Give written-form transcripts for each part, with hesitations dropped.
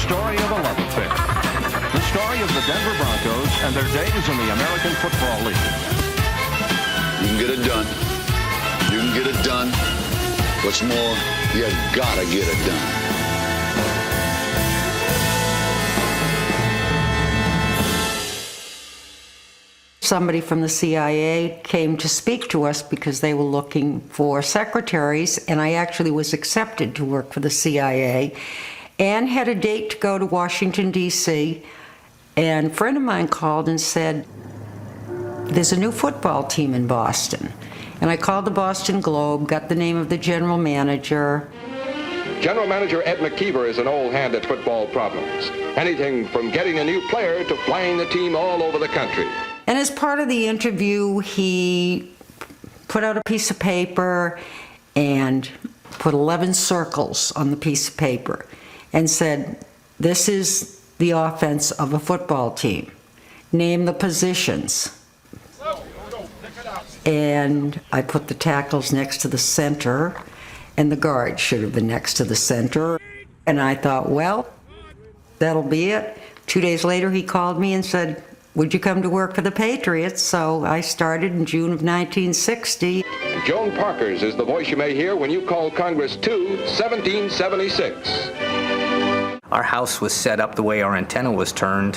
story of a love affair. The story of the Denver Broncos and their days in the American Football League. You can get it done. You can get it done. What's more, you gotta get it done. Somebody from the CIA came to speak to us because they were looking for secretaries, and I actually was accepted to work for the CIA and had a date to go to Washington, D.C., and a friend of mine called and said, there's a new football team in Boston. And I called the Boston Globe, got the name of the general manager. General Manager Ed McKeever is an old hand at football problems. Anything from getting a new player to flying the team all over the country. And as part of the interview, he put out a piece of paper and put 11 circles on the piece of paper and said, this is the offense of a football team. Name the positions. And I put the tackles next to the center, and the guard should have been next to the center. And I thought, well, that'll be it. 2 days later, he called me and said, would you come to work for the Patriots? So I started in June of 1960. Joan Parker's is the voice you may hear when you call Congress 1776. Our house was set up the way our antenna was turned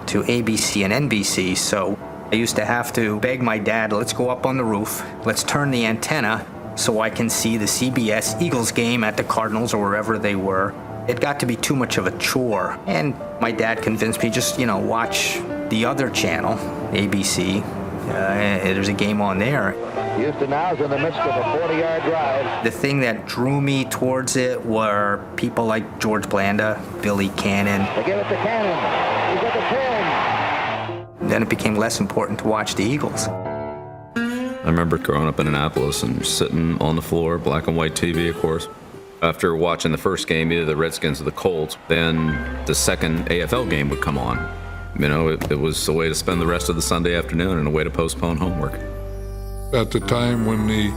to ABC and NBC, so I used to have to beg my dad, let's go up on the roof, let's turn the antenna so I can see the CBS Eagles game at the Cardinals or wherever they were. It got to be too much of a chore, and my dad convinced me, just, watch the other channel, ABC. There's a game on there. Houston now is in the midst of a 40-yard drive. The thing that drew me towards it were people like George Blanda, Billy Cannon. They give it to Cannon. He's at the 10. Then it became less important to watch the Eagles. I remember growing up in Annapolis and sitting on the floor, black and white TV, of course. After watching the first game, either the Redskins or the Colts, then the second AFL game would come on. It was a way to spend the rest of the Sunday afternoon and a way to postpone homework. At the time when the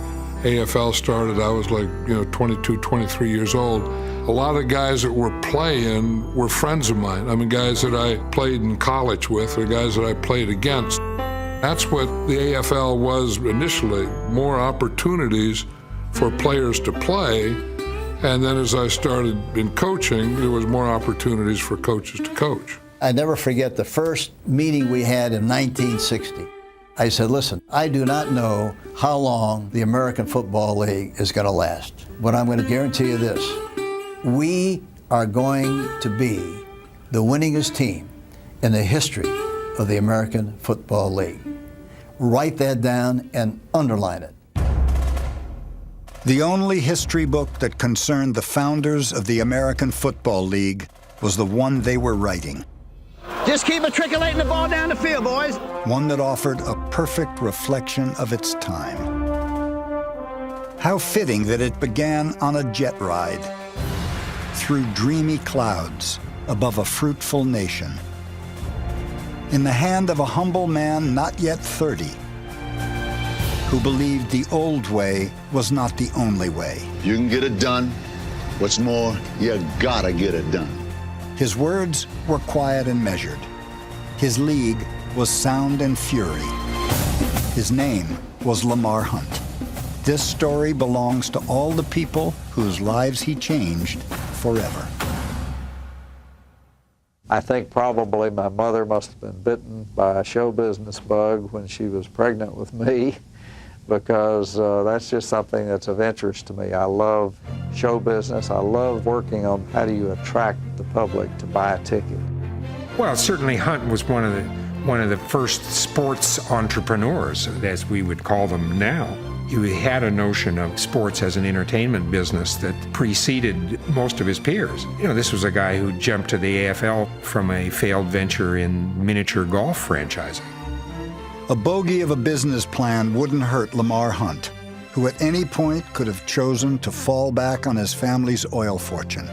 AFL started, I was like, 22, 23 years old. A lot of guys that were playing were friends of mine. I mean, guys that I played in college with or guys that I played against. That's what the AFL was initially, more opportunities for players to play. And then as I started in coaching, there was more opportunities for coaches to coach. I never forget the first meeting we had in 1960. I said, listen, I do not know how long the American Football League is going to last, but I'm going to guarantee you this. We are going to be the winningest team in the history of the American Football League. Write that down and underline it. The only history book that concerned the founders of the American Football League was the one they were writing. Just keep matriculating the ball down the field, boys. One that offered a perfect reflection of its time. How fitting that it began on a jet ride, through dreamy clouds, above a fruitful nation. In the hand of a humble man not yet 30, who believed the old way was not the only way. You can get it done. What's more, you gotta get it done. His words were quiet and measured. His league was sound and fury. His name was Lamar Hunt. This story belongs to all the people whose lives he changed forever. I think probably my mother must have been bitten by a show business bug when she was pregnant with me, because that's just something that's of interest to me. I love show business. I love working on how do you attract the public to buy a ticket. Well, certainly Hunt was one of the first sports entrepreneurs, as we would call them now. He had a notion of sports as an entertainment business that preceded most of his peers. This was a guy who jumped to the AFL from a failed venture in miniature golf franchising. A bogey of a business plan wouldn't hurt Lamar Hunt, who at any point could have chosen to fall back on his family's oil fortune.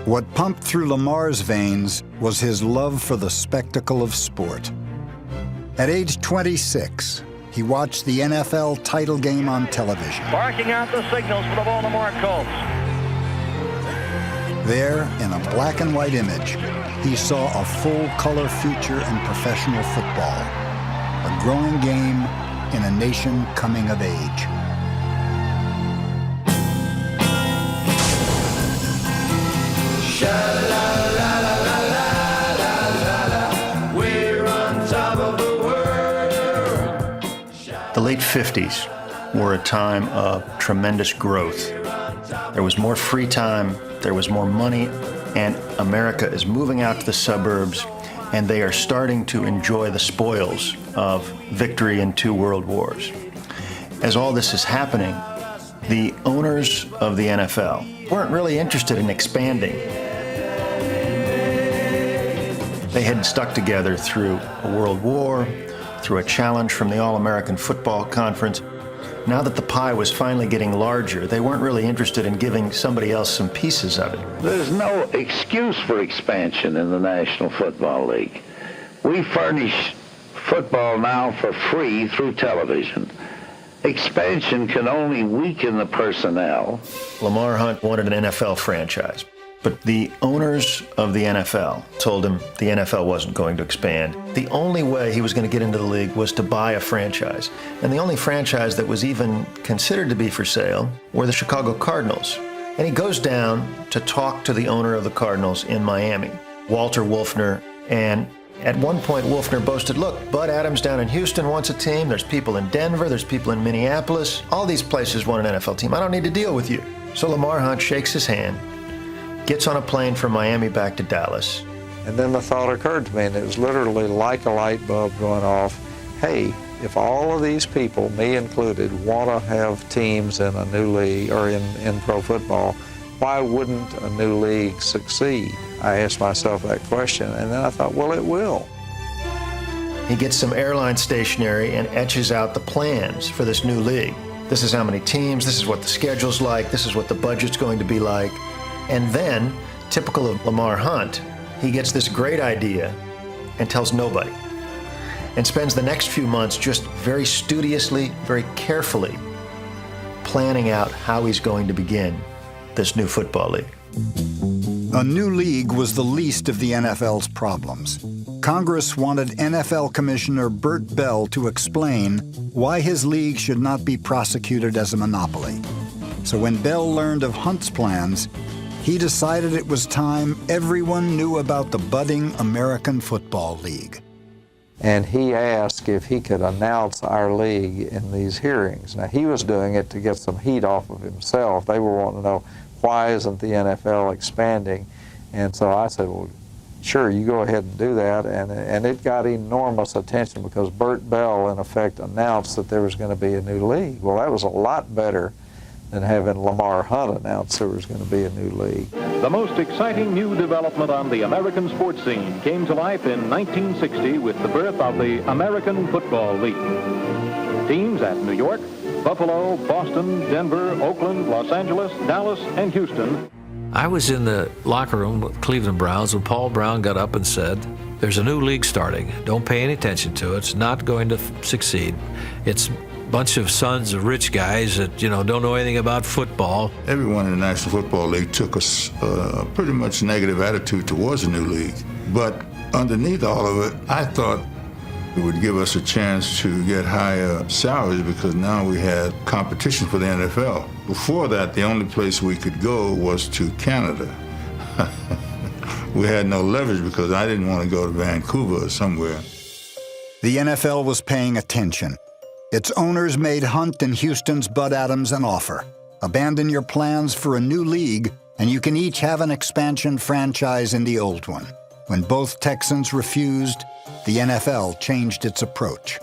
What pumped through Lamar's veins was his love for the spectacle of sport. At age 26, he watched the NFL title game on television. Barking out the signals for the Baltimore Colts. There, in a black and white image, he saw a full-color future in professional football, a growing game in a nation coming of age. We're on top of the world. The late 50s were a time of tremendous growth. There was more free time, there was more money, and America is moving out to the suburbs, and they are starting to enjoy the spoils of victory in 2 world wars. As all this is happening, the owners of the NFL weren't really interested in expanding. They had stuck together through a world war, through a challenge from the All-American Football Conference. Now that the pie was finally getting larger, they weren't really interested in giving somebody else some pieces of it. There's no excuse for expansion in the National Football League. We furnish football now for free through television. Expansion can only weaken the personnel. Lamar Hunt wanted an NFL franchise, but the owners of the NFL told him the NFL wasn't going to expand. The only way he was going to get into the league was to buy a franchise. And the only franchise that was even considered to be for sale were the Chicago Cardinals. And he goes down to talk to the owner of the Cardinals in Miami, Walter Wolfner. And at one point, Wolfner boasted, look, Bud Adams down in Houston wants a team. There's people in Denver. There's people in Minneapolis. All these places want an NFL team. I don't need to deal with you. So Lamar Hunt shakes his hand, gets on a plane from Miami back to Dallas. And then the thought occurred to me, and it was literally like a light bulb going off. Hey, if all of these people, me included, want to have teams in a new league or in pro football, why wouldn't a new league succeed? I asked myself that question, and then I thought, well, it will. He gets some airline stationery and etches out the plans for this new league. This is how many teams, this is what the schedule's like, this is what the budget's going to be like. And then, typical of Lamar Hunt, he gets this great idea and tells nobody, and spends the next few months just very studiously, very carefully planning out how he's going to begin this new football league. A new league was the least of the NFL's problems. Congress wanted NFL Commissioner Bert Bell to explain why his league should not be prosecuted as a monopoly. So when Bell learned of Hunt's plans, he decided it was time everyone knew about the budding American Football League. And he asked if he could announce our league in these hearings. Now, he was doing it to get some heat off of himself. They were wanting to know, why isn't the NFL expanding? And so I said, well, sure, you go ahead and do that. And it got enormous attention because Bert Bell, in effect, announced that there was going to be a new league. Well, that was a lot better than having Lamar Hunt announce there was going to be a new league. The most exciting new development on the American sports scene came to life in 1960 with the birth of the American Football League. Teams at New York, Buffalo, Boston, Denver, Oakland, Los Angeles, Dallas, and Houston. I was in the locker room with Cleveland Browns when Paul Brown got up and said, there's a new league starting. Don't pay any attention to it. It's not going to succeed. It's bunch of sons of rich guys that, don't know anything about football. Everyone in the National Football League took a pretty much negative attitude towards the new league. But underneath all of it, I thought it would give us a chance to get higher salaries because now we had competition for the NFL. Before that, the only place we could go was to Canada. We had no leverage because I didn't want to go to Vancouver or somewhere. The NFL was paying attention. Its owners made Hunt and Houston's Bud Adams an offer. Abandon your plans for a new league, and you can each have an expansion franchise in the old one. When both Texans refused, the NFL changed its approach.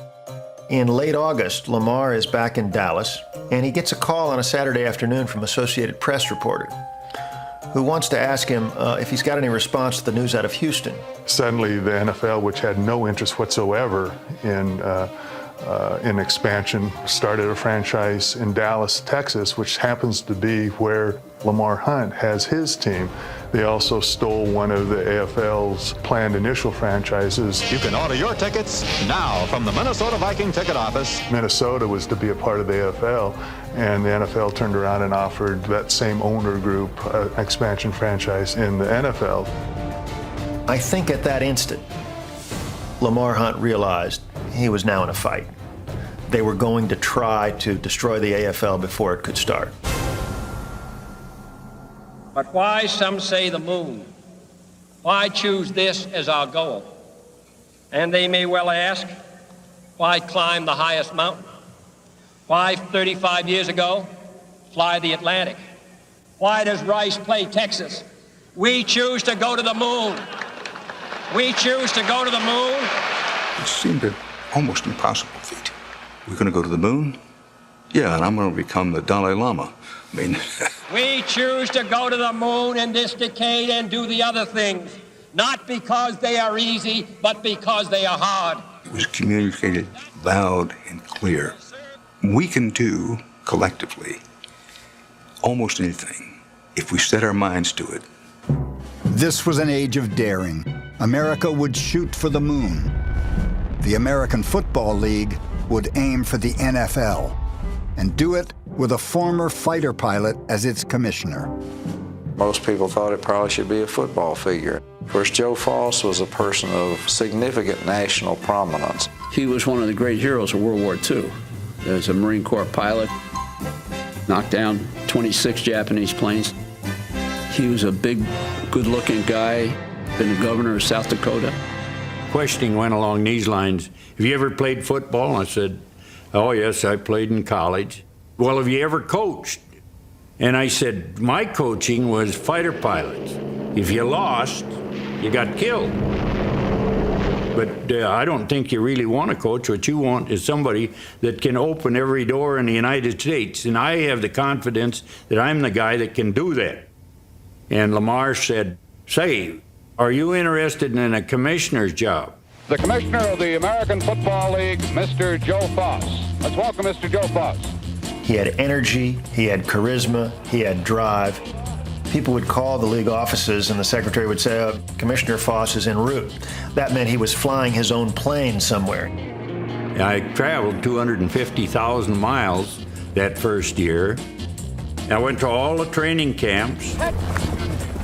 In late August, Lamar is back in Dallas, and he gets a call on a Saturday afternoon from Associated Press reporter who wants to ask him if he's got any response to the news out of Houston. Suddenly, the NFL, which had no interest whatsoever in expansion, started a franchise in Dallas, Texas, which happens to be where Lamar Hunt has his team. They also stole one of the AFL's planned initial franchises. You can order your tickets now from the Minnesota Viking ticket office. Minnesota was to be a part of the AFL, and the NFL turned around and offered that same owner group an expansion franchise in the NFL. I think at that instant, Lamar Hunt realized he was now in a fight. They were going to try to destroy the AFL before it could start. But why, some say, the moon? Why choose this as our goal? And they may well ask, why climb the highest mountain? Why, 35 years ago, fly the Atlantic? Why does Rice play Texas? We choose to go to the moon. We choose to go to the moon. It seemed an almost impossible feat. We're going to go to the moon? Yeah, and I'm going to become the Dalai Lama. I mean... We choose to go to the moon in this decade and do the other things, not because they are easy, but because they are hard. It was communicated loud and clear. We can do, collectively, almost anything if we set our minds to it. This was an age of daring. America would shoot for the moon. The American Football League would aim for the NFL and do it with a former fighter pilot as its commissioner. Most people thought it probably should be a football figure. Of course, Joe Foss was a person of significant national prominence. He was one of the great heroes of World War II. As a Marine Corps pilot, knocked down 26 Japanese planes. He was a big, good-looking guy, been the governor of South Dakota. Questioning went along these lines. Have you ever played football? I said, oh, yes, I played in college. Well, have you ever coached? And I said, my coaching was fighter pilots. If you lost, you got killed. But I don't think you really want to coach. What you want is somebody that can open every door in the United States. And I have the confidence that I'm the guy that can do that. And Lamar said, say, are you interested in a commissioner's job? The commissioner of the American Football League, Mr. Joe Foss. Let's welcome Mr. Joe Foss. He had energy, he had charisma, he had drive. People would call the league offices and the secretary would say, oh, Commissioner Foss is en route. That meant he was flying his own plane somewhere. I traveled 250,000 miles that first year. I went to all the training camps.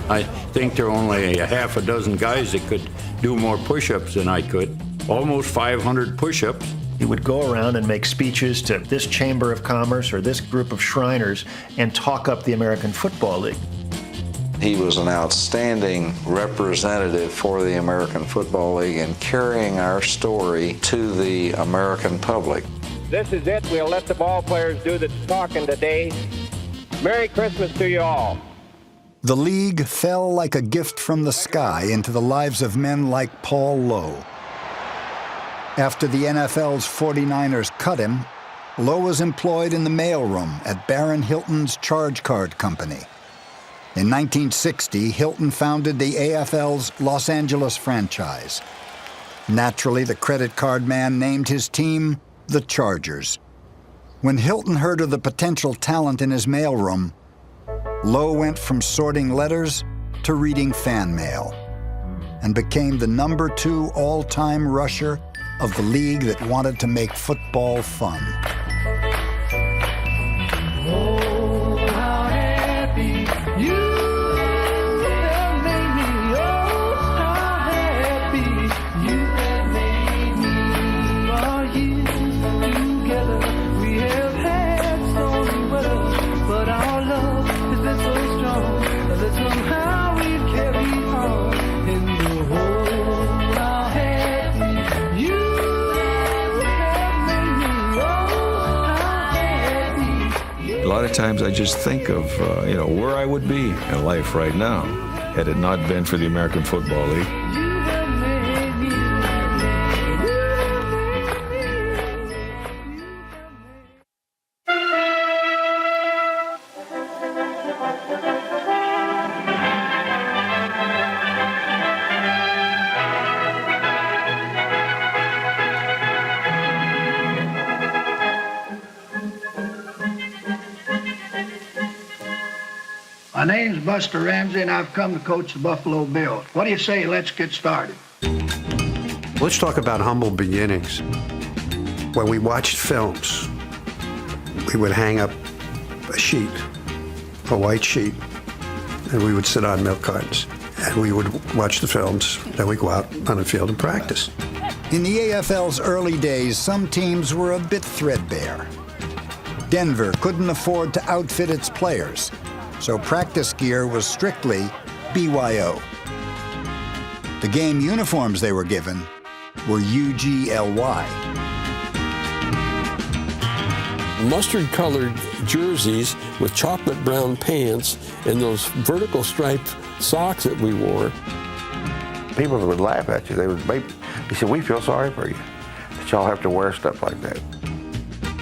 I think there were only a half a dozen guys that could do more push-ups than I could. Almost 500 push-ups. He would go around and make speeches to this Chamber of Commerce or this group of Shriners and talk up the American Football League. He was an outstanding representative for the American Football League in carrying our story to the American public. This is it. We'll let the ball players do the talking today. Merry Christmas to you all. The league fell like a gift from the sky into the lives of men like Paul Lowe. After the NFL's 49ers cut him, Lowe was employed in the mailroom at Baron Hilton's Charge Card Company. In 1960, Hilton founded the AFL's Los Angeles franchise. Naturally, the credit card man named his team the Chargers. When Hilton heard of the potential talent in his mailroom, Lowe went from sorting letters to reading fan mail and became the #2 all-time rusher of the league that wanted to make football fun. Oh, how happy you have made me. Oh, how happy you have made me. Our years together, we have had stormy weather, but our love has been so strong that somehow we've carried on in the whole. How happy you have made me. Oh, how happy. A lot of times I just think of, where I would be in life right now had it not been for the American Football League. My name's Buster Ramsey, and I've come to coach the Buffalo Bills. What do you say? Let's get started. Let's talk about humble beginnings. When we watched films, we would hang up a sheet, a white sheet, and we would sit on milk cartons. And we would watch the films, then we'd go out on the field and practice. In the AFL's early days, some teams were a bit threadbare. Denver couldn't afford to outfit its players, so practice gear was strictly BYO. The game uniforms they were given were UGLY. Mustard-colored jerseys with chocolate brown pants and those vertical striped socks that we wore. People would laugh at you. They would make, he said, we feel sorry for you that y'all have to wear stuff like that.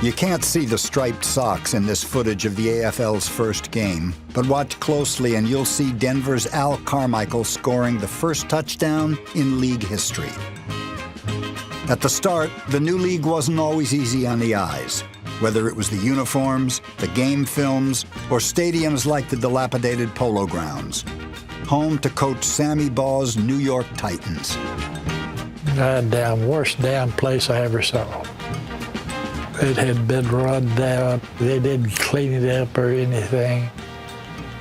You can't see the striped socks in this footage of the AFL's first game, but watch closely and you'll see Denver's Al Carmichael scoring the first touchdown in league history. At the start, the new league wasn't always easy on the eyes, whether it was the uniforms, the game films, or stadiums like the dilapidated Polo Grounds, home to Coach Sammy Baugh's New York Titans. Goddamn worst damn place I ever saw. It had been run down. They didn't clean it up or anything.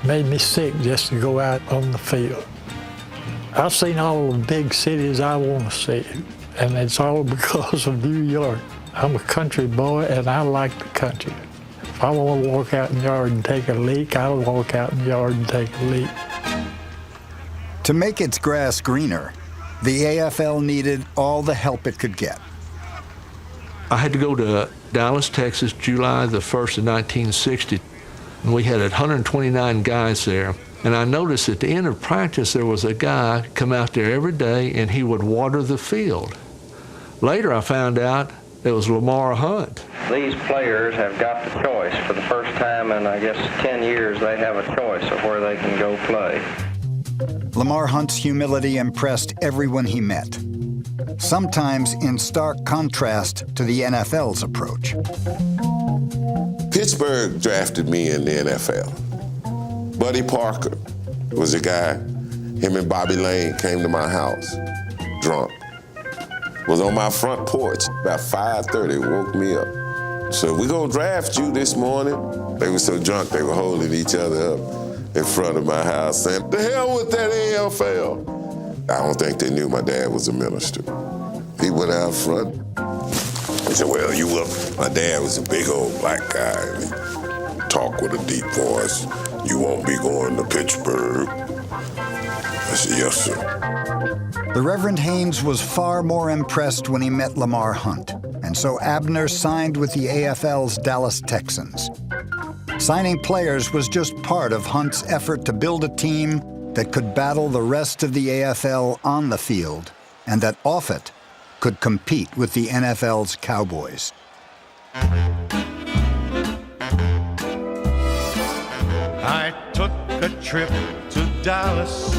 Made me sick just to go out on the field. I've seen all the big cities I want to see, and it's all because of New York. I'm a country boy, and I like the country. If I want to walk out in the yard and take a leak, I'll walk out in the yard and take a leak. To make its grass greener, the AFL needed all the help it could get. I had to go to Dallas, Texas, July the 1st of 1960, and we had 129 guys there. And I noticed at the end of practice, there was a guy come out there every day, and he would water the field. Later, I found out it was Lamar Hunt. These players have got the choice. For the first time in, I guess, 10 years, they have a choice of where they can go play. Lamar Hunt's humility impressed everyone he met, sometimes in stark contrast to the NFL's approach. Pittsburgh drafted me in the NFL. Buddy Parker was a guy, him and Bobby Lane came to my house, drunk. Was on my front porch about 5:30, woke me up. So we're gonna draft you this morning. They were so drunk they were holding each other up in front of my house saying, the hell with that AFL. I don't think they knew my dad was a minister. He went out front. He said, well, you up. My dad was a big old black guy. And he talked with a deep voice. You won't be going to Pittsburgh. I said, yes, sir. The Reverend Haynes was far more impressed when he met Lamar Hunt, and so Abner signed with the AFL's Dallas Texans. Signing players was just part of Hunt's effort to build a team that could battle the rest of the AFL on the field, and that off it could compete with the NFL's Cowboys. I took a trip to Dallas,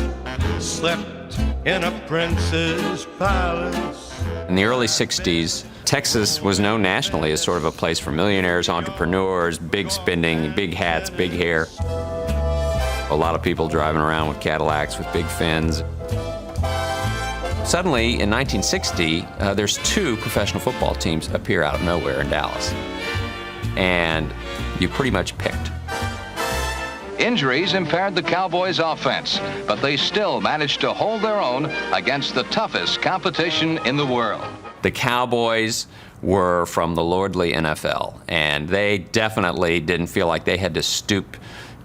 slept in a prince's palace. In the early 60s, Texas was known nationally as sort of a place for millionaires, entrepreneurs, big spending, big hats, big hair. A lot of people driving around with Cadillacs with big fins. Suddenly, in 1960, there's two professional football teams appear out of nowhere in Dallas. And you pretty much picked. Injuries impaired the Cowboys' offense, but they still managed to hold their own against the toughest competition in the world. The Cowboys were from the lordly NFL, and they definitely didn't feel like they had to stoop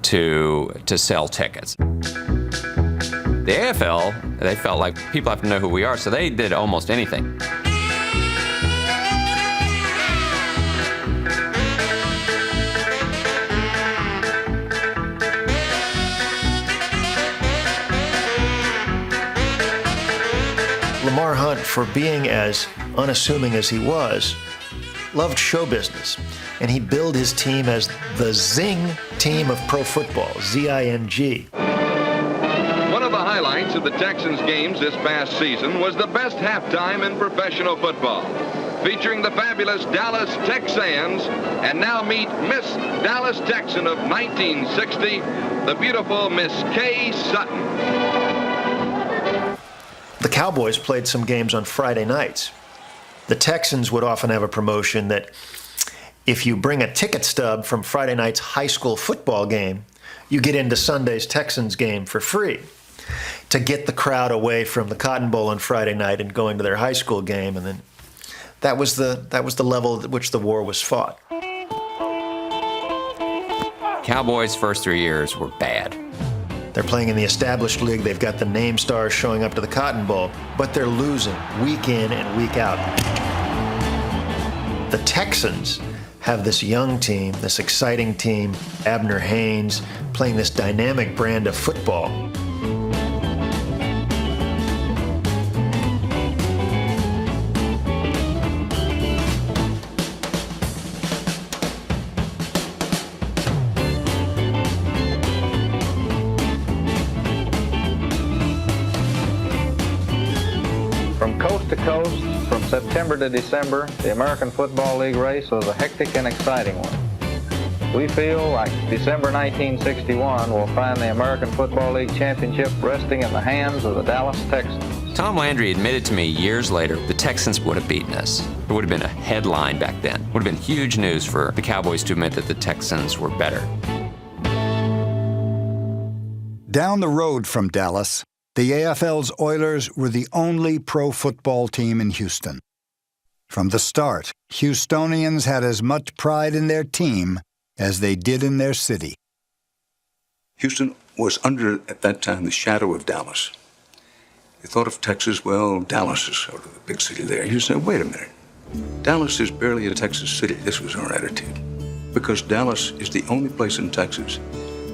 to sell tickets. The AFL, they felt like people have to know who we are, so they did almost anything. Lamar Hunt, for being as unassuming as he was, loved show business, and he billed his team as the Zing team of pro football, Z-I-N-G. One of the highlights of the Texans games this past season was the best halftime in professional football. featuring the fabulous Dallas Texans. And now meet Miss Dallas Texan of 1960, the beautiful Miss Kay Sutton. The Cowboys played some games on Friday nights. The Texans would often have a promotion that if you bring a ticket stub from Friday night's high school football game, you get into Sunday's Texans game for free to get the crowd away from the Cotton Bowl on Friday night and going to their high school game. And then that was the level at which the war was fought. Cowboys' first 3 years were bad. They're playing in the established league. They've got the name stars showing up to the Cotton Bowl, but they're losing week in and week out. The Texans have this young team, this exciting team, Abner Haynes, playing this dynamic brand of football. From coast to coast, from September to December, the American Football League race was a hectic and exciting one. We feel like December 1961 will find the American Football League championship resting in the hands of the Dallas Texans. Tom Landry admitted to me years later the Texans would have beaten us. It would have been a headline back then. It would have been huge news for the Cowboys to admit that the Texans were better. Down the road from Dallas, the AFL's Oilers were the only pro football team in Houston. From the start, Houstonians had as much pride in their team as they did in their city. Houston was under, at that time, the shadow of Dallas. You thought of Texas, well, Dallas is sort of the big city there. You said, wait a minute. Dallas is barely a Texas city. This was our attitude. Because Dallas is the only place in Texas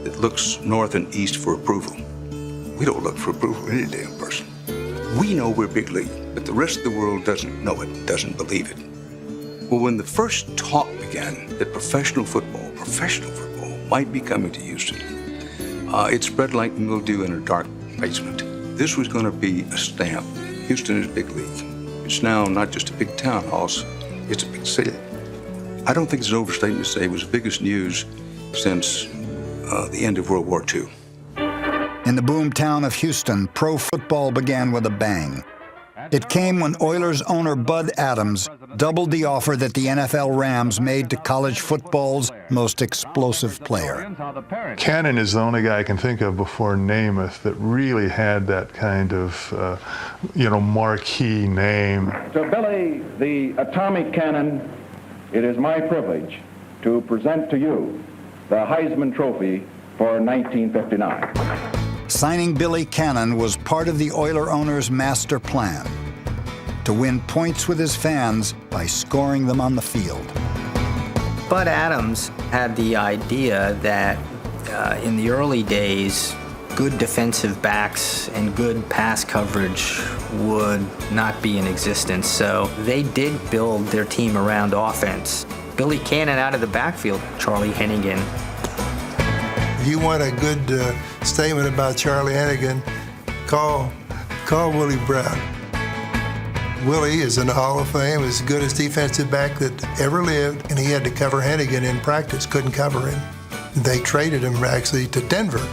that looks north and east for approval. We don't look for approval any damn person. We know we're big league, but the rest of the world doesn't know it, doesn't believe it. Well, when the first talk began that professional football might be coming to Houston, it spread like mildew in a dark basement. This was going to be a stamp. Houston is big league. It's now not just a big town, also, it's a big city. I don't think it's an overstatement to say it was the biggest news since the end of World War II. In the boomtown of Houston, pro football began with a bang. It came when Oilers owner Bud Adams doubled the offer that the NFL Rams made to college football's most explosive player. Cannon is the only guy I can think of before Namath that really had that kind of, marquee name. To Billy the Atomic Cannon, it is my privilege to present to you the Heisman Trophy for 1959. Signing Billy Cannon was part of the Oiler owner's master plan, to win points with his fans by scoring them on the field. Bud Adams had the idea that in the early days, good defensive backs and good pass coverage would not be in existence, so they did build their team around offense. Billy Cannon out of the backfield, Charlie Hennigan. If you want a good statement about Charlie Hennigan, call Willie Brown. Willie is in the Hall of Fame, as good as defensive back that ever lived, and he had to cover Hennigan in practice, couldn't cover him. They traded him actually to Denver.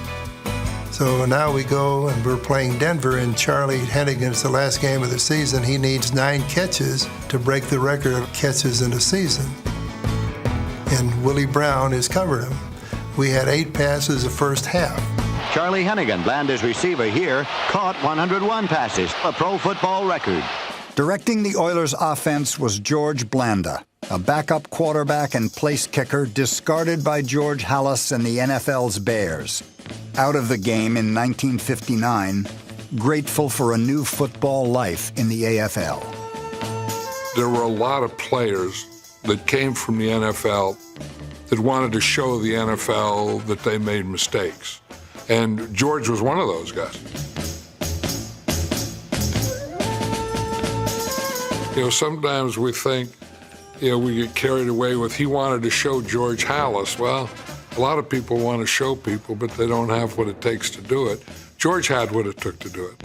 So now we go and we're playing Denver, and Charlie Hennigan's the last game of the season. He needs 9 catches to break the record of catches in a season. And Willie Brown is covering him. We had 8 passes the first half. Charlie Hennigan, Blanders receiver here, caught 101 passes, a pro football record. Directing the Oilers' offense was George Blanda, a backup quarterback and place kicker discarded by George Halas and the NFL's Bears. Out of the game in 1959, grateful for a new football life in the AFL. There were a lot of players that came from the NFL that wanted to show the NFL that they made mistakes. And George was one of those guys. Sometimes we think, we get carried away with he wanted to show George Halas. Well, a lot of people want to show people, but they don't have what it takes to do it. George had what it took to do it.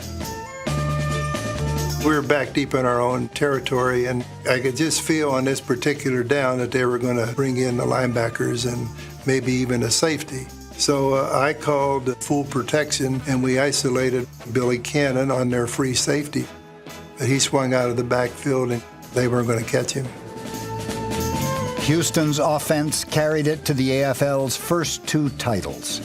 We were back deep in our own territory, and I could just feel on this particular down that they were going to bring in the linebackers and maybe even a safety. So I called full protection, and we isolated Billy Cannon on their free safety. But he swung out of the backfield, and they weren't going to catch him. Houston's offense carried it to the AFL's first 2 titles.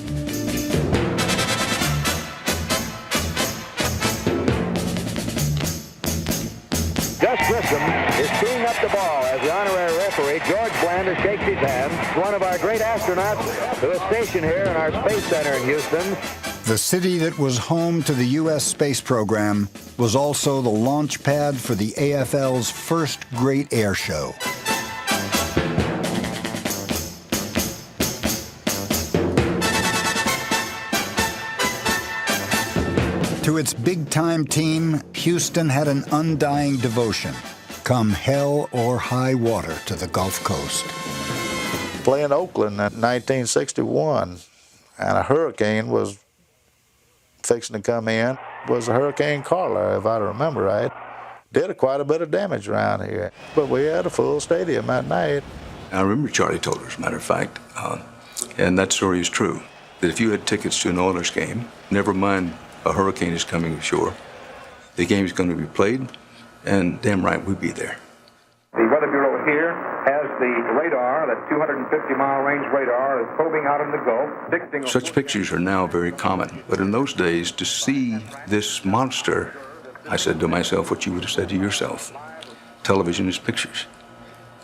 Gus Grissom is teeing up the ball as the honorary referee. George Blanda shakes his hand. One of our great astronauts who is stationed here in our Space Center in Houston. The city that was home to the U.S. space program was also the launch pad for the AFL's first great air show. To its big-time team, Houston had an undying devotion, come hell or high water to the Gulf Coast. Playing Oakland in 1961, and a hurricane was fixing to come in. It was a Hurricane Carla, if I remember right. Did quite a bit of damage around here, but we had a full stadium that night. I remember Charlie told her, as a matter of fact, and that story is true, that if you had tickets to an Oilers game, never mind a hurricane is coming ashore, the game is going to be played, and damn right we'd be there. The Weather Bureau here has the radar, that 250-mile range radar, is probing out in the Gulf, predicting... Such pictures are now very common, but in those days, to see this monster, I said to myself what you would have said to yourself. Television is pictures.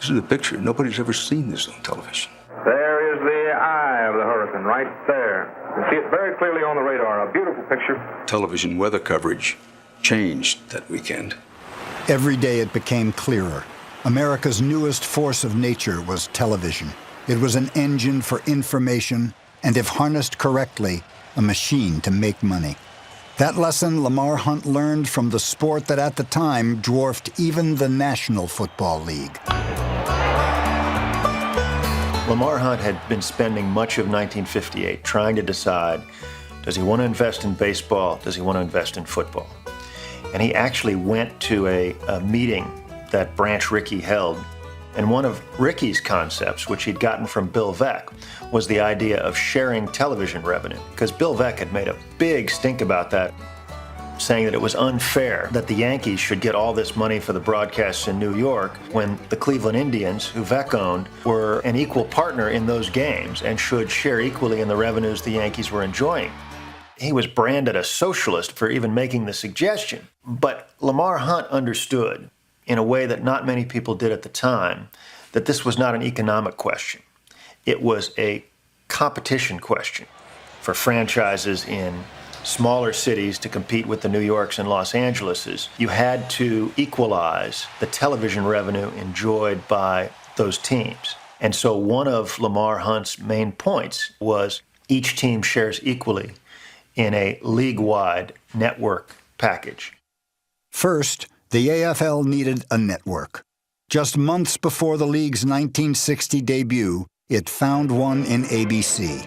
This is a picture. Nobody's ever seen this on television. There is the eye of the hurricane right there. You can see it very clearly on the radar. A beautiful picture. Television weather coverage changed that weekend. Every day it became clearer. America's newest force of nature was television. It was an engine for information, and if harnessed correctly, a machine to make money. That lesson Lamar Hunt learned from the sport that at the time dwarfed even the National Football League. Lamar Hunt had been spending much of 1958 trying to decide, does he want to invest in baseball? Does he want to invest in football? And he actually went to a meeting that Branch Rickey held. And one of Rickey's concepts, which he'd gotten from Bill Veeck, was the idea of sharing television revenue. Because Bill Veeck had made a big stink about that, saying that it was unfair that the Yankees should get all this money for the broadcasts in New York when the Cleveland Indians, who Veeck owned, were an equal partner in those games and should share equally in the revenues the Yankees were enjoying. He was branded a socialist for even making the suggestion. But Lamar Hunt understood, in a way that not many people did at the time, that this was not an economic question. It was a competition question for franchises in smaller cities to compete with the New Yorks and Los Angeleses. You had to equalize the television revenue enjoyed by those teams. And so one of Lamar Hunt's main points was each team shares equally in a league-wide network package. First, the AFL needed a network. Just months before the league's 1960 debut, it found one in ABC.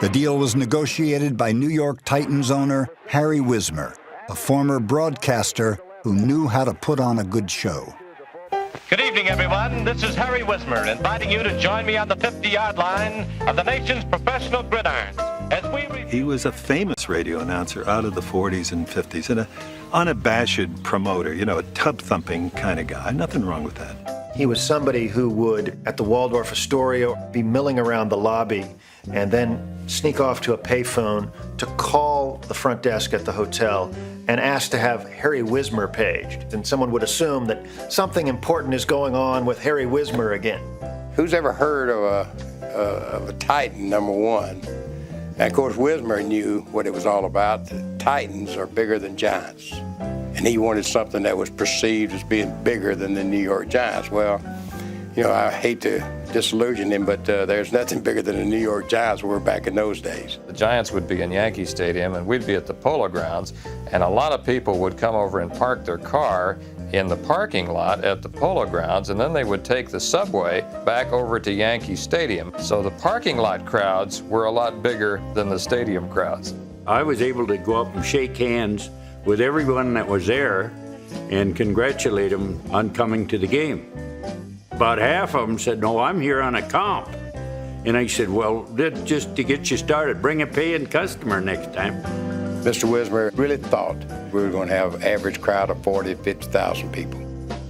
The deal was negotiated by New York Titans owner Harry Wismer, a former broadcaster who knew how to put on a good show. Good evening, everyone. This is Harry Wismer, inviting you to join me on the 50-yard line of the nation's professional gridiron. He was a famous radio announcer out of the 40s and 50s and an unabashed promoter, you know, a tub-thumping kind of guy. Nothing wrong with that. He was somebody who would, at the Waldorf Astoria, be milling around the lobby and then sneak off to a payphone to call the front desk at the hotel and ask to have Harry Wismer paged. And someone would assume that something important is going on with Harry Wismer again. Who's ever heard of a Titan, number one? And of course, Wismer knew what it was all about. The Titans are bigger than Giants. And he wanted something that was perceived as being bigger than the New York Giants. Well, you know, I hate to disillusion him, but there's nothing bigger than the New York Giants were back in those days. The Giants would be in Yankee Stadium, and we'd be at the Polo Grounds, and a lot of people would come over and park their car in the parking lot at the Polo Grounds, and then they would take the subway back over to Yankee Stadium. So the parking lot crowds were a lot bigger than the stadium crowds. I was able to go up and shake hands with everyone that was there and congratulate them on coming to the game. About half of them said, no, I'm here on a comp. And I said, well, that's just to get you started. Bring a paying customer next time. Mr. Wismer really thought we were going to have an average crowd of 40,000 to 50,000 people.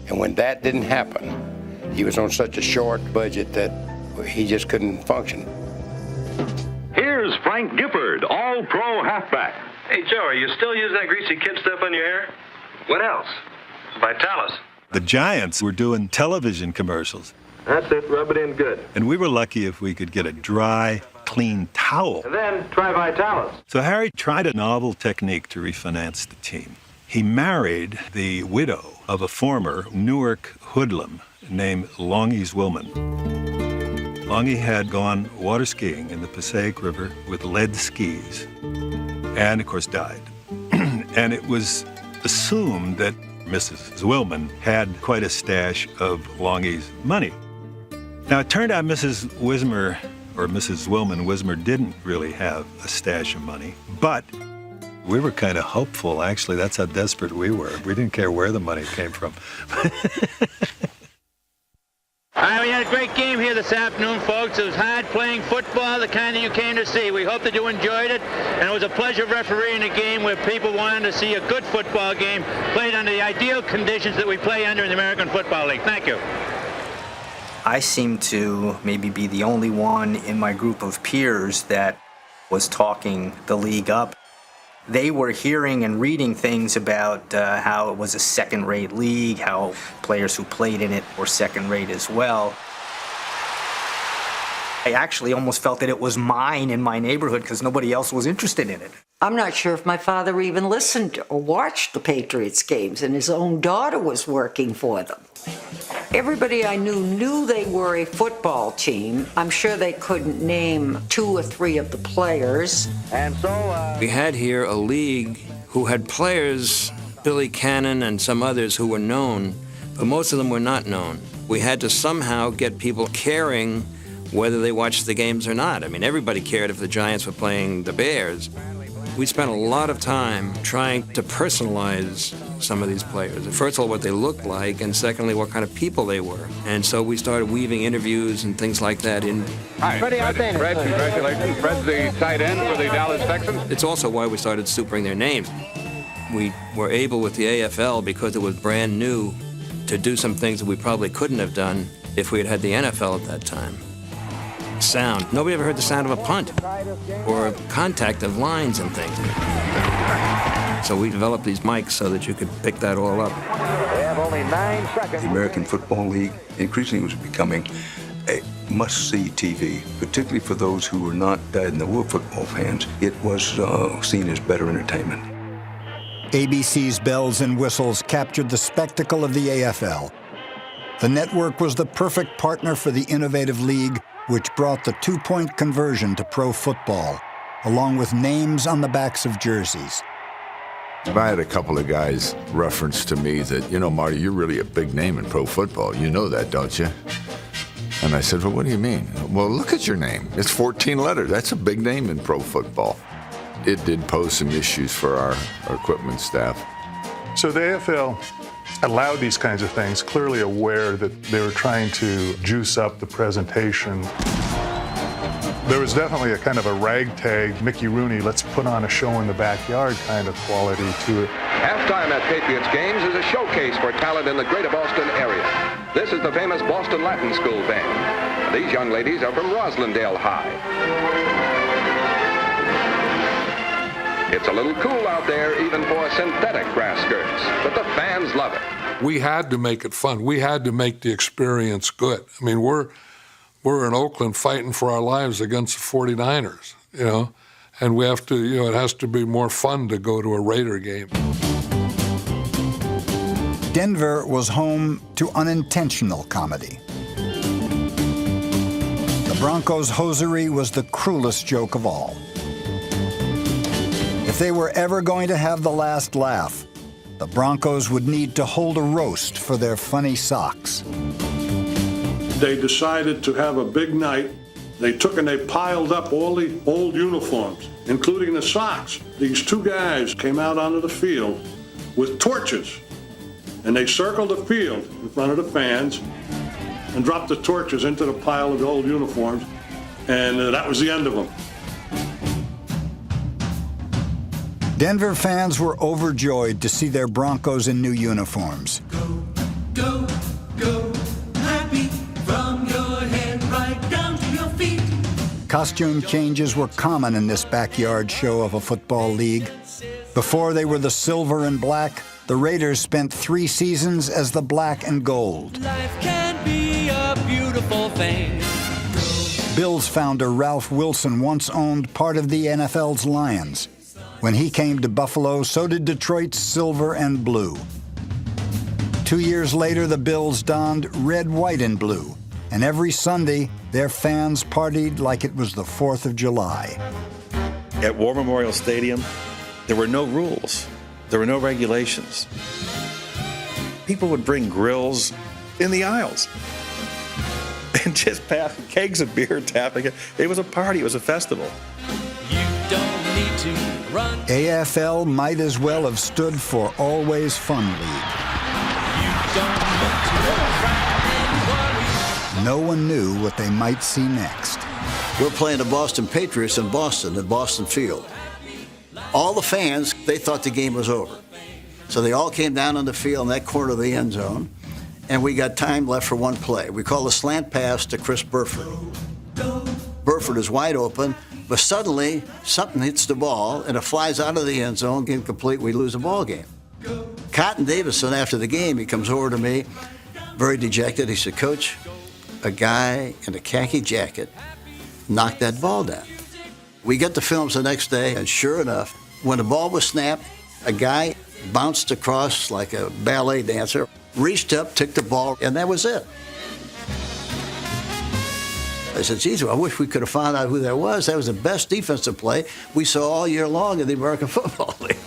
And when that didn't happen, he was on such a short budget that he just couldn't function. Here's Frank Gifford, all-pro halfback. Hey, Joe, are you still using that greasy kid stuff on your hair? What else? Vitalis. The Giants were doing television commercials. That's it, rub it in good. And we were lucky if we could get a dry, clean towel. And then try Vitalis. So Harry tried a novel technique to refinance the team. He married the widow of a former Newark hoodlum named Longy Zwillman. Longy had gone water skiing in the Passaic River with lead skis and, of course, died. And it was assumed that Mrs. Zwillman had quite a stash of Longy's money. Now, it turned out Mrs. Wismer, or Mrs. Zwillman Wismer, didn't really have a stash of money, but we were kind of hopeful, actually. That's how desperate we were. We didn't care where the money came from. All right, we had a great game here this afternoon, folks. It was hard playing football, the kind that you came to see. We hope that you enjoyed it, and it was a pleasure refereeing a game where people wanted to see a good football game played under the ideal conditions that we play under in the American Football League. Thank you. I seem to maybe be the only one in my group of peers that was talking the league up. They were hearing and reading things about how it was a second-rate league, how players who played in it were second-rate as well. I actually almost felt that it was mine in my neighborhood because nobody else was interested in it. I'm not sure if my father even listened or watched the Patriots games, and his own daughter was working for them. Everybody I knew they were a football team. I'm sure they couldn't name 2 or 3 of the players. And so we had here a league who had players, Billy Cannon and some others who were known, but most of them were not known. We had to somehow get people caring whether they watched the games or not. I mean, everybody cared if the Giants were playing the Bears. We spent a lot of time trying to personalize some of these players. First of all, what they looked like, and secondly, what kind of people they were. And so we started weaving interviews and things like that in. Hi, Fred, congratulations. Fred's the tight end for the Dallas Texans. It's also why we started supering their names. We were able with the AFL, because it was brand new, to do some things that we probably couldn't have done if we had had the NFL at that time. Sound. Nobody ever heard the sound of a punt or contact of lines and things. So we developed these mics so that you could pick that all up. They have only 9 seconds. The American Football League increasingly was becoming a must-see TV, particularly for those who were not dyed-in-the-wool football fans. It was seen as better entertainment. ABC's bells and whistles captured the spectacle of the AFL. The network was the perfect partner for the innovative league, which brought the 2-point conversion to pro football, along with names on the backs of jerseys. I had a couple of guys reference to me that, you know, Marty, you're really a big name in pro football. You know that, don't you? And I said, well, what do you mean? Well, look at your name. It's 14 letters. That's a big name in pro football. It did pose some issues for our equipment staff. So the AFL allowed these kinds of things, clearly aware that they were trying to juice up the presentation. There was definitely a kind of a ragtag, Mickey Rooney, let's put on a show in the backyard kind of quality to it. Halftime at Patriots games is a showcase for talent in the greater Boston area. This is the famous Boston Latin School band. These young ladies are from Roslindale High. It's a little cool out there even for synthetic grass skirts, but the fans love it. We had to make it fun. We had to make the experience good. I mean, we're in Oakland fighting for our lives against the 49ers, you know, and we have to, you know, it has to be more fun to go to a Raider game. Denver was home to unintentional comedy. The Broncos' hosiery was the cruelest joke of all. If they were ever going to have the last laugh, the Broncos would need to hold a roast for their funny socks. They decided to have a big night. They took and they piled up all the old uniforms, including the socks. These 2 guys came out onto the field with torches and they circled the field in front of the fans and dropped the torches into the pile of the old uniforms, and that was the end of them. Denver fans were overjoyed to see their Broncos in new uniforms. Go, go, happy from your head right down to your feet. Costume changes were common in this backyard show of a football league. Before they were the silver and black, the Raiders spent 3 seasons as the black and gold. Life can be a beautiful thing. Bills founder Ralph Wilson once owned part of the NFL's Lions. When he came to Buffalo, so did Detroit's silver and blue. 2 years later, the Bills donned red, white, and blue. And every Sunday, their fans partied like it was the 4th of July. At War Memorial Stadium, there were no rules. There were no regulations. People would bring grills in the aisles and just pass kegs of beer, tapping it. It was a party. It was a festival. You don't need to run. AFL might as well have stood for Always Fun League. You don't need to frown and worry. No one knew what they might see next. We're playing the Boston Patriots in Boston, at Boston Field. All the fans, they thought the game was over. So they all came down on the field in that corner of the end zone, and we got time left for one play. We call the slant pass to Chris Burford. Burford is wide open, but suddenly something hits the ball, and it flies out of the end zone, incomplete, we lose the ball game. Cotton Davidson, after the game, he comes over to me, very dejected. He said, "Coach, a guy in a khaki jacket knocked that ball down." We get the films the next day, and sure enough, when the ball was snapped, a guy bounced across like a ballet dancer, reached up, took the ball, and that was it. I said, "Geez, I wish we could have found out who that was. That was the best defensive play we saw all year long in the American Football League."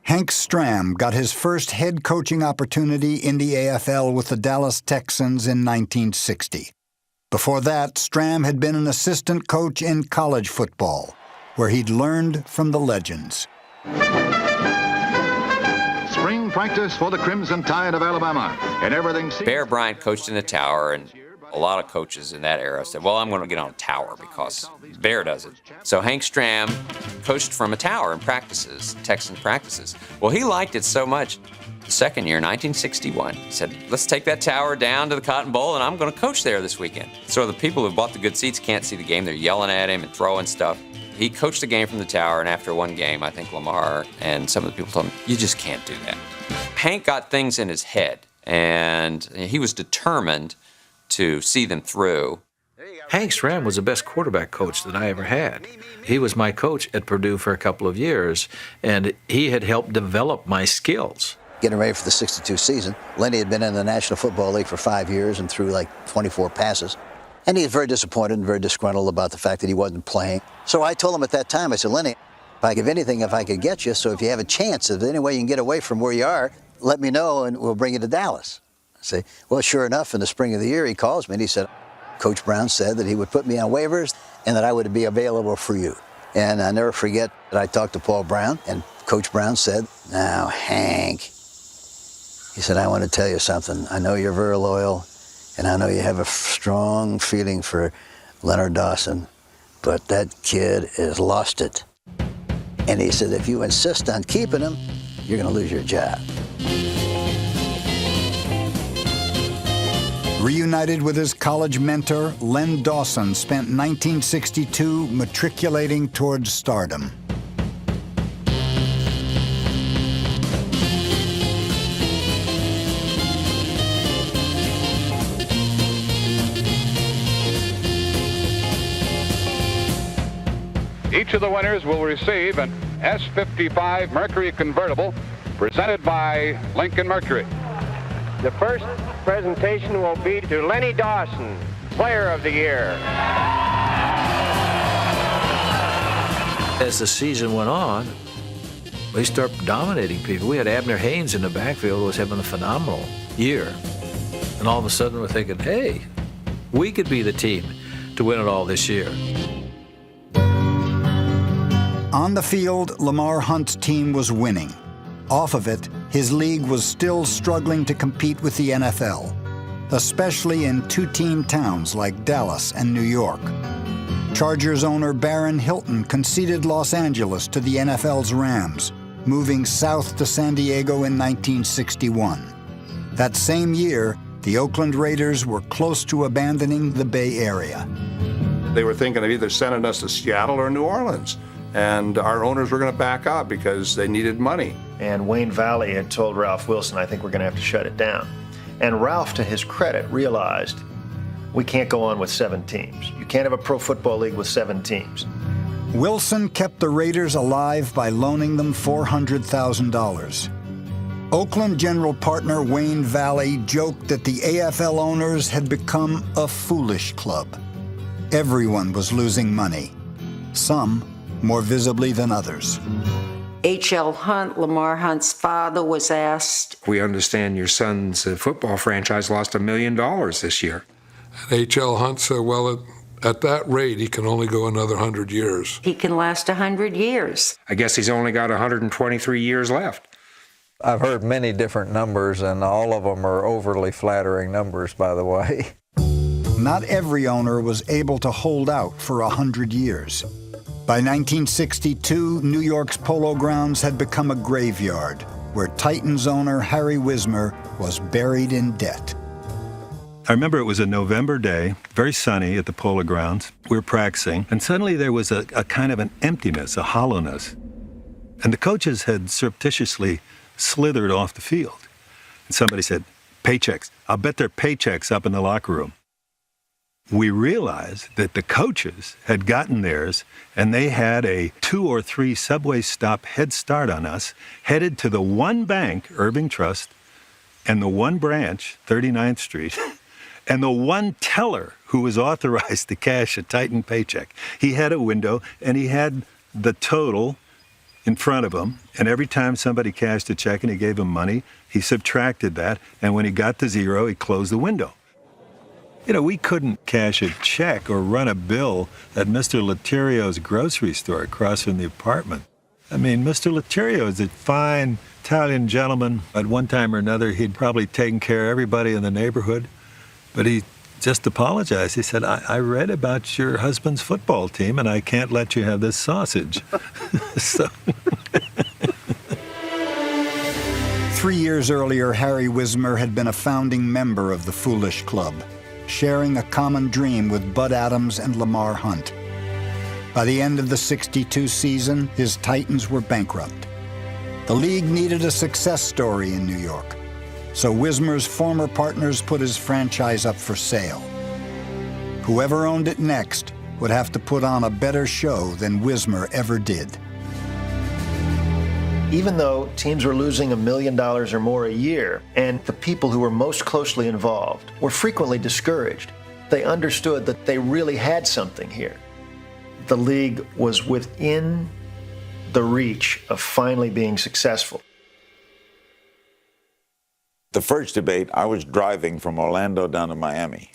Hank Stram got his first head coaching opportunity in the AFL with the Dallas Texans in 1960. Before that, Stram had been an assistant coach in college football, where he'd learned from the legends. Spring practice for the Crimson Tide of Alabama, and everything. Bear Bryant coached in the tower, and a lot of coaches in that era said, well, I'm going to get on a tower because Bear does it. So Hank Stram coached from a tower in practices, Texan practices. Well, he liked it so much. The second year, 1961, he said, let's take that tower down to the Cotton Bowl, and I'm going to coach there this weekend. So the people who bought the good seats can't see the game. They're yelling at him and throwing stuff. He coached the game from the tower, and after one game, I think Lamar and some of the people told him, you just can't do that. Hank got things in his head, and he was determined to see them through. Hank Stram was the best quarterback coach that I ever had. He was my coach at Purdue for a couple of years, and he had helped develop my skills. Getting ready for the 62 season, Lenny had been in the National Football League for 5 years and threw like 24 passes. And he was very disappointed and very disgruntled about the fact that he wasn't playing. So I told him at that time, I said, Lenny, if I give anything, if I could get you, so if you have a chance, if there's any way you can get away from where you are, let me know and we'll bring you to Dallas. I say, well, sure enough, in the spring of the year, he calls me and he said, Coach Brown said that he would put me on waivers and that I would be available for you. And I never forget that I talked to Paul Brown, and Coach Brown said, now, Hank, he said, I want to tell you something. I know you're very loyal, and I know you have a strong feeling for Leonard Dawson, but that kid has lost it. And he said, if you insist on keeping him, you're going to lose your job. Reunited with his college mentor, Len Dawson spent 1962 matriculating towards stardom. Each of the winners will receive an S55 Mercury convertible presented by Lincoln Mercury. The first presentation will be to Lenny Dawson, Player of the Year. As the season went on, we started dominating people. We had Abner Haynes in the backfield who was having a phenomenal year. And all of a sudden we're thinking, hey, we could be the team to win it all this year. On the field, Lamar Hunt's team was winning. Off of it, his his league was still struggling to compete with the NFL, especially in two-team towns like Dallas and New York. Chargers owner Barron Hilton conceded Los Angeles to the NFL's Rams, moving south to San Diego in 1961. That same year, the Oakland Raiders were close to abandoning the Bay Area. They were thinking of either sending us to Seattle or New Orleans, and our owners were going to back out because they needed money. And Wayne Valley had told Ralph Wilson, I think we're going to have to shut it down. And Ralph, to his credit, realized we can't go on with 7 teams. You can't have a pro football league with 7 teams. Wilson kept the Raiders alive by loaning them $400,000. Oakland general partner Wayne Valley joked that the AFL owners had become a foolish club. Everyone was losing money, some more visibly than others. H.L. Hunt, Lamar Hunt's father, was asked, "We understand your son's football franchise lost $1 million this year." And H.L. Hunt said, well, at that rate, he can only go another 100 years. He can last 100 years. I guess he's only got 123 years left. I've heard many different numbers, and all of them are overly flattering numbers, by the way. Not every owner was able to hold out for 100 years. By 1962, New York's Polo Grounds had become a graveyard, where Titans owner Harry Wismer was buried in debt. I remember it was a November day, very sunny at the Polo Grounds. We were practicing, and suddenly there was a kind of an emptiness, a hollowness. And the coaches had surreptitiously slithered off the field. And somebody said, "Paychecks. I'll bet their paychecks up in the locker room." We realized that the coaches had gotten theirs, and they had a 2 or 3 subway stop head start on us, headed to the one bank, Irving Trust, and the one branch, 39th Street, and the one teller who was authorized to cash a Titan paycheck. He had a window, and he had the total in front of him, and every time somebody cashed a check and he gave him money, he subtracted that, and when he got to 0, he closed the window. You know, we couldn't cash a check or run a bill at Mr. Letterio's grocery store across from the apartment. I mean, Mr. Letterio is a fine Italian gentleman. At one time or another, he'd probably taken care of everybody in the neighborhood, but he just apologized. He said, I read about your husband's football team, and I can't let you have this sausage. So 3 years earlier, Harry Wismer had been a founding member of the Foolish Club, sharing a common dream with Bud Adams and Lamar Hunt. By the end of the '62 season, his Titans were bankrupt. The league needed a success story in New York, so Wismer's former partners put his franchise up for sale. Whoever owned it next would have to put on a better show than Wismer ever did. Even though teams were losing $1 million or more a year, and the people who were most closely involved were frequently discouraged, they understood that they really had something here. The league was within the reach of finally being successful. The first debate, I was driving from Orlando down to Miami,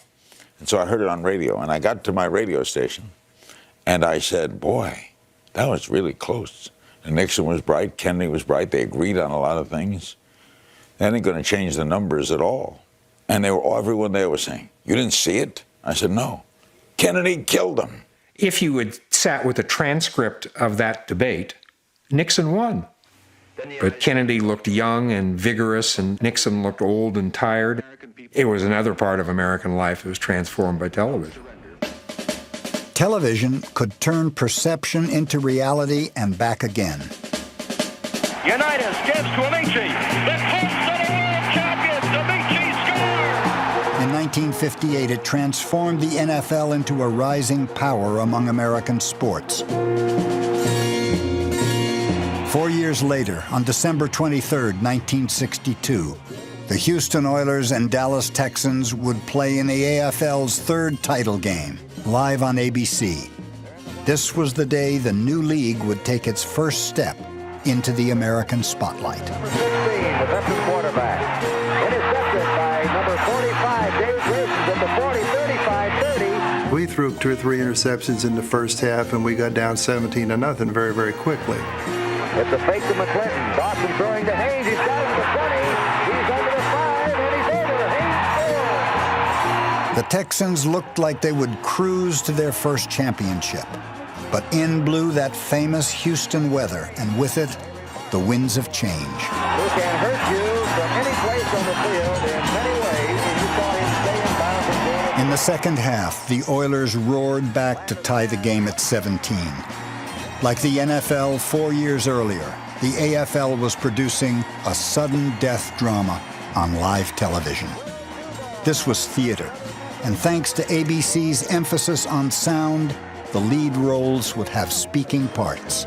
and so I heard it on radio, and I got to my radio station, and I said, boy, that was really close. And Nixon was bright, Kennedy was bright, they agreed on a lot of things. That ain't gonna change the numbers at all. And everyone there was saying, you didn't see it? I said, no. Kennedy killed him. If you had sat with a transcript of that debate, Nixon won. But Kennedy looked young and vigorous, and Nixon looked old and tired. It was another part of American life that was transformed by television. Television could turn perception into reality and back again. Unitas gives to Amici. The Colts are the world champions. Amici scores! In 1958, it transformed the NFL into a rising power among American sports. 4 years later, on December 23, 1962, the Houston Oilers and Dallas Texans would play in the AFL's third title game, live on ABC. This was the day the new league would take its first step into the American spotlight. Number 16, defensive quarterback. Intercepted by number 45, Dave Grayson's at the 40, 35, 30. We threw 2 or 3 interceptions in the first half, and we got down 17-0 very, very quickly. It's a fake to McClinton. Dawson throwing to Haynes. He's got him to the 20. He's over the 5, and he's over. Haynes scores. The Texans looked like they would cruise to their first championship. But in blew that famous Houston weather, and with it, the winds of change. Who can hurt you from any place on the field in many ways, and you saw him stay in bounds and gain. In the second half, the Oilers roared back to tie the game at 17. Like the NFL 4 years earlier, the AFL was producing a sudden death drama on live television. This was theater, and thanks to ABC's emphasis on sound, the lead roles would have speaking parts.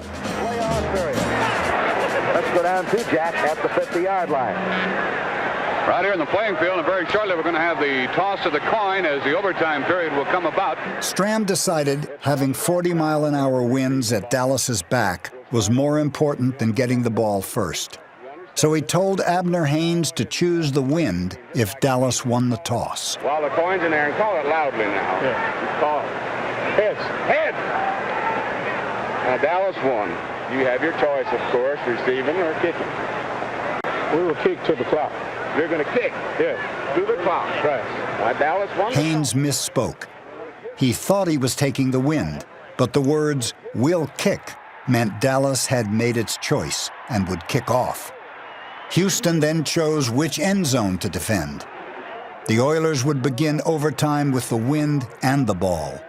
Let's go down to Jack at the 50-yard line. Right here in the playing field, and very shortly we're going to have the toss of the coin as the overtime period will come about. Stram decided having 40-mile-an-hour winds at Dallas's back was more important than getting the ball first. So he told Abner Haynes to choose the wind if Dallas won the toss. While the coin's in there, and call it loudly now. Yeah. Call it. Heads. Heads! Now, Dallas won. You have your choice, of course, receiving or kicking. We will kick to the clock. You're going to kick. Yes. To the clock. Right. Dallas won. Haynes misspoke. He thought he was taking the wind, but the words, "will kick," meant Dallas had made its choice and would kick off. Houston then chose which end zone to defend. The Oilers would begin overtime with the wind and the ball.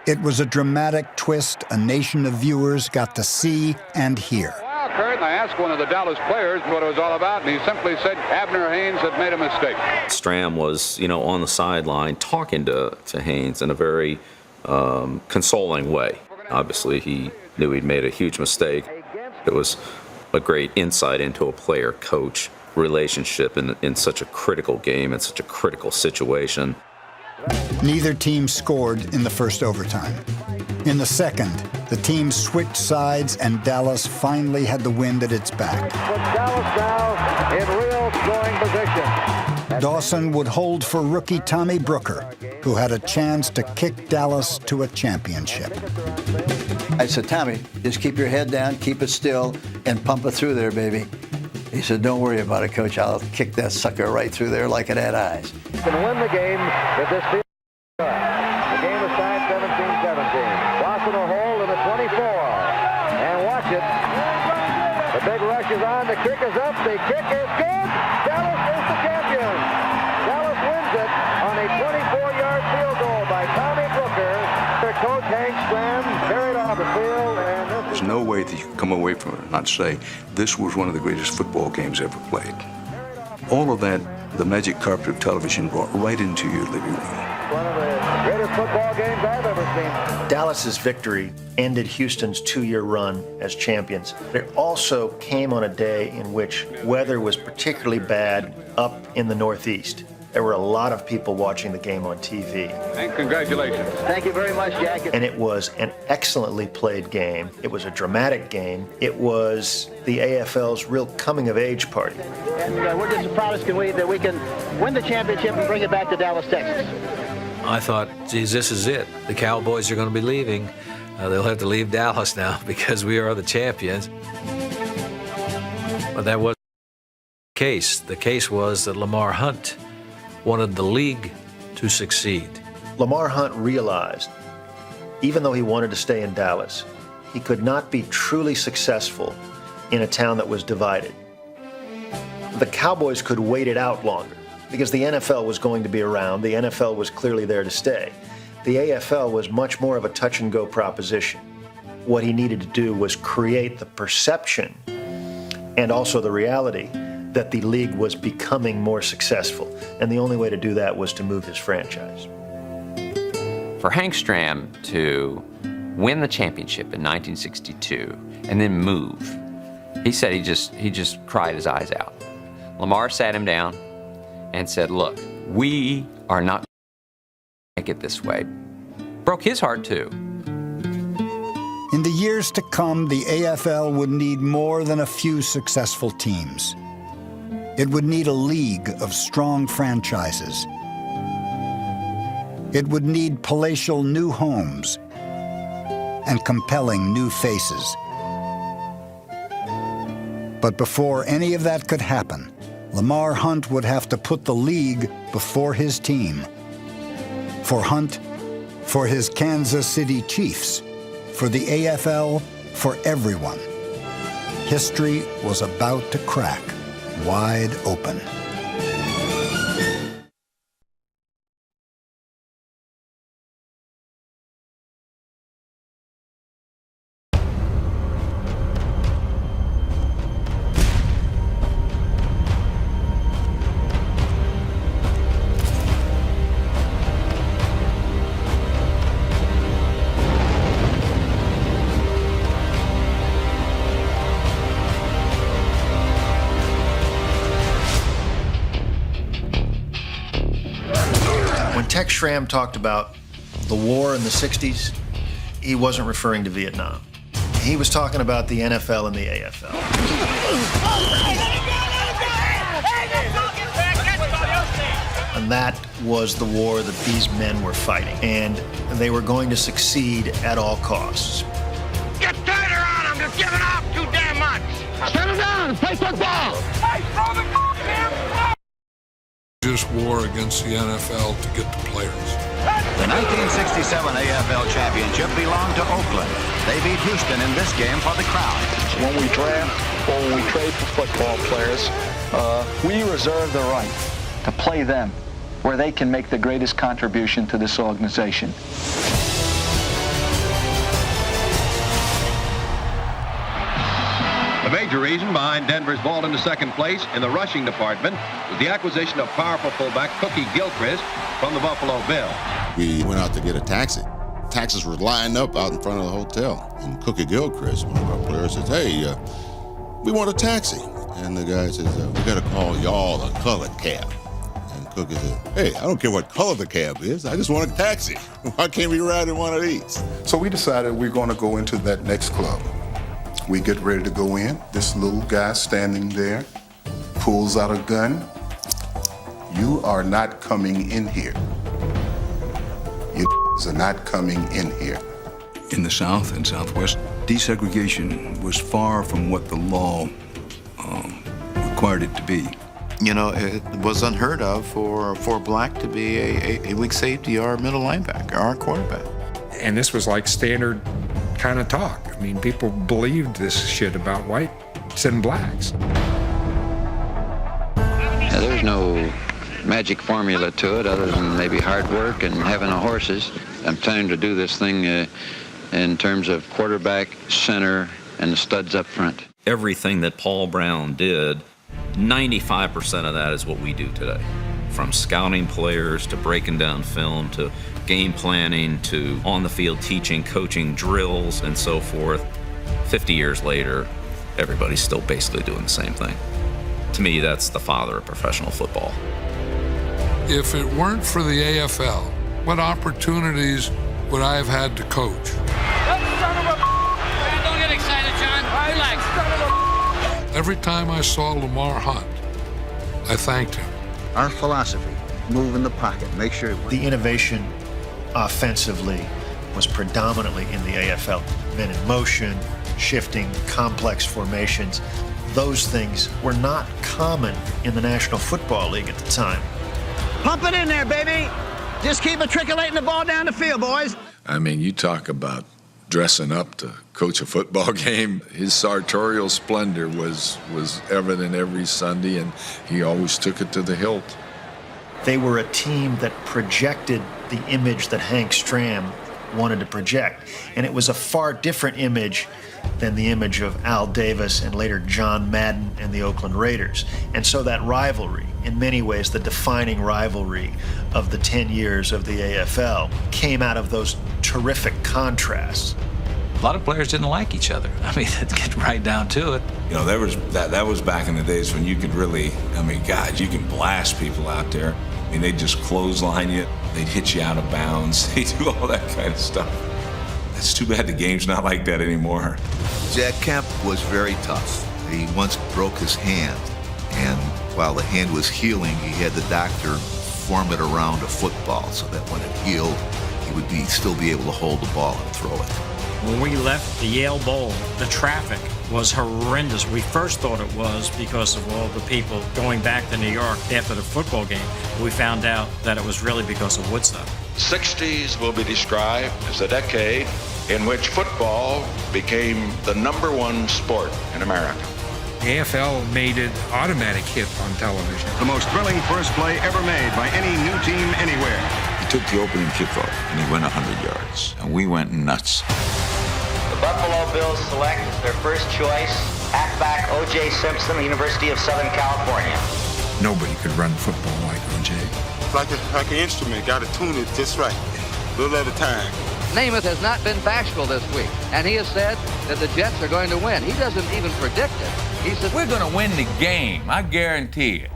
It was a dramatic twist a nation of viewers got to see and hear. Well, Kurt, and I asked one of the Dallas players what it was all about, and he simply said Abner Haynes had made a mistake. Stram was, on the sideline talking to Haynes in a very consoling way. Obviously, he knew he'd made a huge mistake. It was a great insight into a player-coach relationship in such a critical game, in such a critical situation. Neither team scored in the first overtime. In the second, the teams switched sides and Dallas finally had the wind at its back. Put Dallas now in real scoring position. Dawson would hold for rookie Tommy Brooker, who had a chance to kick Dallas to a championship. I said, "Tommy, just keep your head down, keep it still, and pump it through there, baby." He said, "Don't worry about it, Coach. I'll kick that sucker right through there like it had eyes." You can win the game if this field is good. The game is tied 17-17. Dawson will hold in the 24. And watch it. The big rush is on. The kick is up. The kick is good. Dallas is the champion. Dallas wins it on a 24-yard field goal by Tommy Brooker. Their coach, Hank Stram, carried off the field. And There's no way that you can come away from it and not say, this was one of the greatest football games ever played. All of that, the magic carpet of television brought right into your living room. One of the greatest football games I've ever seen. Dallas's victory ended Houston's 2-year run as champions. It also came on a day in which weather was particularly bad up in the Northeast. There were a lot of people watching the game on TV. And congratulations. Thank you very much, Jack. And it was an excellently played game. It was a dramatic game. It was the AFL's real coming-of-age party. And we're just as proud as can we that we can win the championship and bring it back to Dallas, Texas. I thought, geez, this is it. The Cowboys are going to be leaving. They'll have to leave Dallas now because we are the champions. But that wasn't the case. The case was that Lamar Hunt wanted the league to succeed. Lamar Hunt realized, even though he wanted to stay in Dallas, he could not be truly successful in a town that was divided. The Cowboys could wait it out longer because the NFL was going to be around. The NFL was clearly there to stay. The AFL was much more of a touch-and-go proposition. What he needed to do was create the perception and also the reality that the league was becoming more successful. And the only way to do that was to move his franchise. For Hank Stram to win the championship in 1962 and then move, he said he just cried his eyes out. Lamar sat him down and said, look, we are not make it this way. Broke his heart too. In the years to come, the AFL would need more than a few successful teams. It would need a league of strong franchises. It would need palatial new homes and compelling new faces. But before any of that could happen, Lamar Hunt would have to put the league before his team. For Hunt, for his Kansas City Chiefs, for the AFL, for everyone. History was about to crack wide open. Tex Schramm talked about the war in the 60s. He wasn't referring to Vietnam. He was talking about the NFL and the AFL. And that was the war that these men were fighting. And they were going to succeed at all costs. Get tighter on him. They're giving up too damn much. Settle down. Play football. Hey, throw the damn ball. Just war against the NFL to get the players. The 1967 AFL championship belonged to Oakland. They beat Houston in this game for the crown. When we draft or when we trade for football players, we reserve the right to play them where they can make the greatest contribution to this organization. The major reason behind Denver's vault into second place in the rushing department was the acquisition of powerful fullback Cookie Gilchrist from the Buffalo Bills. We went out to get a taxi. Taxis were lined up out in front of the hotel. And Cookie Gilchrist, one of our players, says, hey, we want a taxi. And the guy says, we got to call y'all a colored cab. And Cookie said, hey, I don't care what color the cab is. I just want a taxi. Why can't we ride in one of these? So we decided we're going to go into that next club. We get ready to go in. This little guy standing there pulls out a gun. You are not coming in here. You are not coming in here. In the South and Southwest, desegregation was far from what the law required it to be. You know, it was unheard of for a black to be a weak safety or a middle linebacker or a quarterback. And this was like standard kind of talk. I mean, people believed this shit about whites and blacks. Now, there's no magic formula to it other than maybe hard work and having the horses. I'm trying to do this thing in terms of quarterback, center, and the studs up front. Everything that Paul Brown did, 95% of that is what we do today. From scouting players to breaking down film to game planning to on-the-field teaching, coaching, drills, and so forth. 50 years later, everybody's still basically doing the same thing. To me, that's the father of professional football. If it weren't for the AFL, what opportunities would I have had to coach? Don't get excited, John. Relax. Every time I saw Lamar Hunt, I thanked him. Our philosophy, move in the pocket, make sure... The innovation offensively was predominantly in the AFL. Men in motion, shifting, complex formations. Those things were not common in the National Football League at the time. Pump it in there, baby. Just keep matriculating the ball down the field, boys. I mean, you talk about dressing up to coach a football game. His sartorial splendor was evident every Sunday, and he always took it to the hilt. They were a team that projected the image that Hank Stram wanted to project. And it was a far different image than the image of Al Davis and later John Madden and the Oakland Raiders. And so that rivalry, in many ways the defining rivalry of the 10 years of the AFL, came out of those terrific contrasts. A lot of players didn't like each other. I mean, let's get right down to it. You know, that was back in the days when you could really, I mean, God, you can blast people out there. I mean, they'd just clothesline you. They'd hit you out of bounds. They do all that kind of stuff. It's too bad the game's not like that anymore. Jack Kemp was very tough. He once broke his hand, and while the hand was healing, he had the doctor form it around a football so that when it healed, he would still be able to hold the ball and throw it. When we left the Yale Bowl, the traffic was horrendous. We first thought it was because of all the people going back to New York after the football game. We found out that it was really because of Woodstock. 60s will be described as a decade in which football became the #1 sport in America. The AFL made it automatic hit on television. The most thrilling first play ever made by any new team anywhere. He took the opening kickoff and he went 100 yards, and we went nuts. The Buffalo Bills select as their first choice halfback O.J. Simpson, University of Southern California. Nobody could run football like O.J. Like an instrument, got to tune it just right, a little at a time. Namath has not been bashful this week, and he has said that the Jets are going to win. He doesn't even predict it. He says, we're going to win the game, I guarantee it.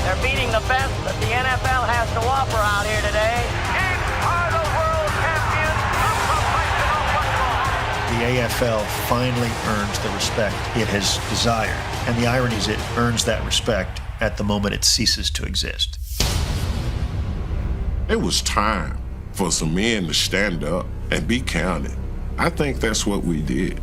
They're beating the best that the NFL has to offer out here today. And are the world champions of professional football. The AFL finally earns the respect it has desired, and the irony is it earns that respect at the moment it ceases to exist. It was time for some men to stand up and be counted. I think that's what we did.